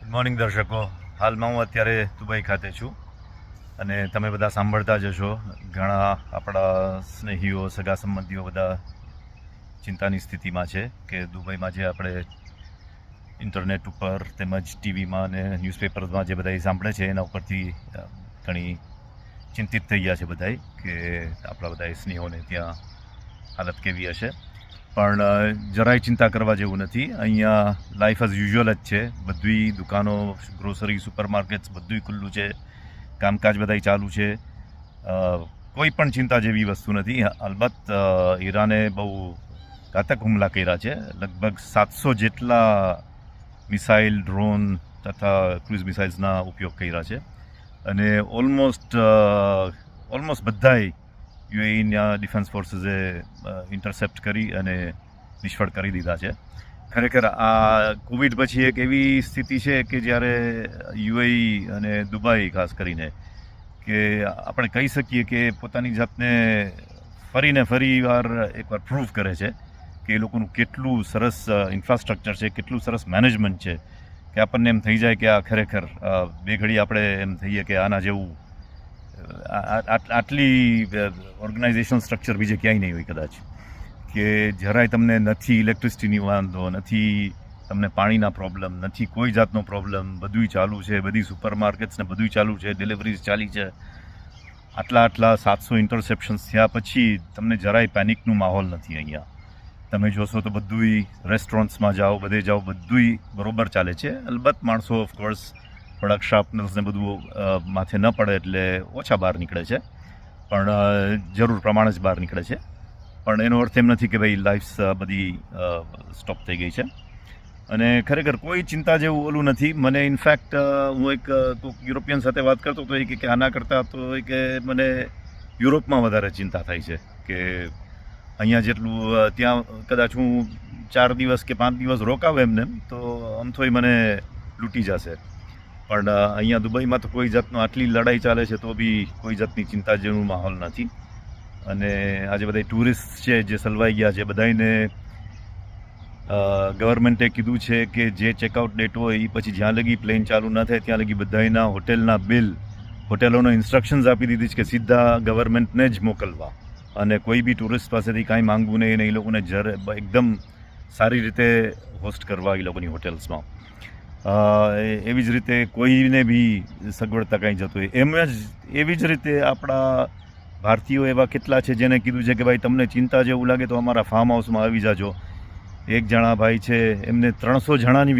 Good morning દર્શકો. હાલમાં હું અત્યારે દુબઈ ખાતે છું અને તમે બધા સાંભળતા જ હશો. ઘણા આપણા સ્નેહીઓ, સગા સંબંધીઓ બધા ચિંતાની સ્થિતિમાં છે કે દુબઈમાં જે આપણે ઇન્ટરનેટ ઉપર તેમજ ટીવીમાં અને ન્યૂઝપેપરમાં જે બધા સાંભળે છે એના ઉપરથી ઘણી ચિંતિત થઈ ગયા છે બધા કે આપણા બધા સ્નેહોને ત્યાં હાલત કેવી હશે. પણ જરાય ચિંતા કરવા જેવું નથી. અહીંયા લાઈફ એઝ યુઝ્યુઅલ જ છે. બધી દુકાનો, ગ્રોસરી, સુપરમાર્કેટ્સ બધું ખુલ્લું છે, કામકાજ બધાય ચાલુ છે. કોઈ પણ ચિંતા જેવી વસ્તુ નથી. અલબત્ત ઈરાને બહુ ઘાતક હુમલા કર્યા છે. લગભગ 700 જેટલા મિસાઇલ, ડ્રોન તથા ક્રુઝ મિસાઇલ્સના ઉપયોગ કર્યા છે અને ઓલમોસ્ટ બધાય યુએઈના ડિફેન્સ ફોર્સીસે ઇન્ટરસેપ્ટ કરી અને નિષ્ફળ કરી દીધા છે. ખરેખર આ કોવિડ પછી એક એવી સ્થિતિ છે કે જ્યારે યુએઈ અને દુબઈ ખાસ કરીને કે આપણે કહી શકીએ કે પોતાની જાતને ફરી વાર એકવાર પ્રૂવ કરે છે કે એ લોકોનું કેટલું સરસ ઇન્ફ્રાસ્ટ્રક્ચર છે, કેટલું સરસ મેનેજમેન્ટ છે કે આપણને એમ થઈ જાય કે આ ખરેખર બે ઘડી આપણે એમ થઈએ કે આના જેવું આટલી ઓર્ગેનાઇઝેશન સ્ટ્રક્ચર બીજે ક્યાંય નહીં હોય કદાચ. કે જરાય તમને નથી ઇલેક્ટ્રિસિટીની વાંધો, નથી તમને પાણીના પ્રોબ્લેમ, નથી કોઈ જાતનો પ્રોબ્લેમ. બધુંય ચાલુ છે, બધી સુપરમાર્કેટ્સ ને બધુંય ચાલુ છે, ડિલિવરીઝ ચાલી છે. આટલા 700 ઇન્ટરસેપ્શન્સ થયા પછી તમને જરાય પેનિકનું માહોલ નથી અહીંયા. તમે જોશો તો બધુંય રેસ્ટોરન્ટ્સમાં જાઓ, બધે જાઓ, બધુંય બરોબર ચાલે છે. અલબત્ત માણસો ઓફકોર્સ પ્રોડક્ટ શાર્પનર્સ ને બધું માથે ન પડે એટલે ઓછા બહાર નીકળે છે, પણ જરૂર પ્રમાણે જ બહાર નીકળે છે. પણ એનો અર્થ એમ નથી કે ભાઈ લાઈફ્સ બધી સ્ટોપ થઈ ગઈ છે અને ખરેખર કોઈ ચિંતા જેવું ઓલું નથી. મને ઇનફેક્ટ હું એક યુરોપિયન સાથે વાત કરતો હતો કે આના કરતાં તો કે મને યુરોપમાં વધારે ચિંતા થાય છે કે અહીંયા જેટલું ત્યાં કદાચ હું 4 દિવસ કે 5 દિવસ રોકાવ એમને તો આમથોય મને લૂંટી જશે. પણ અહીંયા દુબઈમાં તો કોઈ જાતનો આટલી લડાઈ ચાલે છે તો બી કોઈ જાતની ચિંતા જેવું માહોલ નથી. અને આજે બધા ટુરિસ્ટ છે જે સલવાઈ ગયા છે, બધાને ગવર્મેન્ટે કીધું છે કે જે ચેકઆઉટ ડેટ હોય એ પછી જ્યાં લગી પ્લેન ચાલુ ન થાય ત્યાં લગી બધાના હોટેલના બિલ, હોટેલોનો ઇન્સ્ટ્રક્શન્સ આપી દીધી છે કે સીધા ગવર્મેન્ટને જ મોકલવા અને કોઈ બી ટુરિસ્ટ પાસેથી કાંઈ માંગવું નહીં અને એ લોકોને એકદમ સારી રીતે હોસ્ટ કરવા એ લોકોની હોટેલ્સમાં. એવી જ રીતે કોઈને બી સગવડતા કાંઈ જતું હોય એમ જ. એવી જ રીતે આપણા ભારતીયો એવા કેટલા છે જેને કીધું છે કે ભાઈ તમને ચિંતા જેવું લાગે તો અમારા ફાર્મ હાઉસમાં આવી જાજો. એક જણા ભાઈ છે, એમને 300 જણાની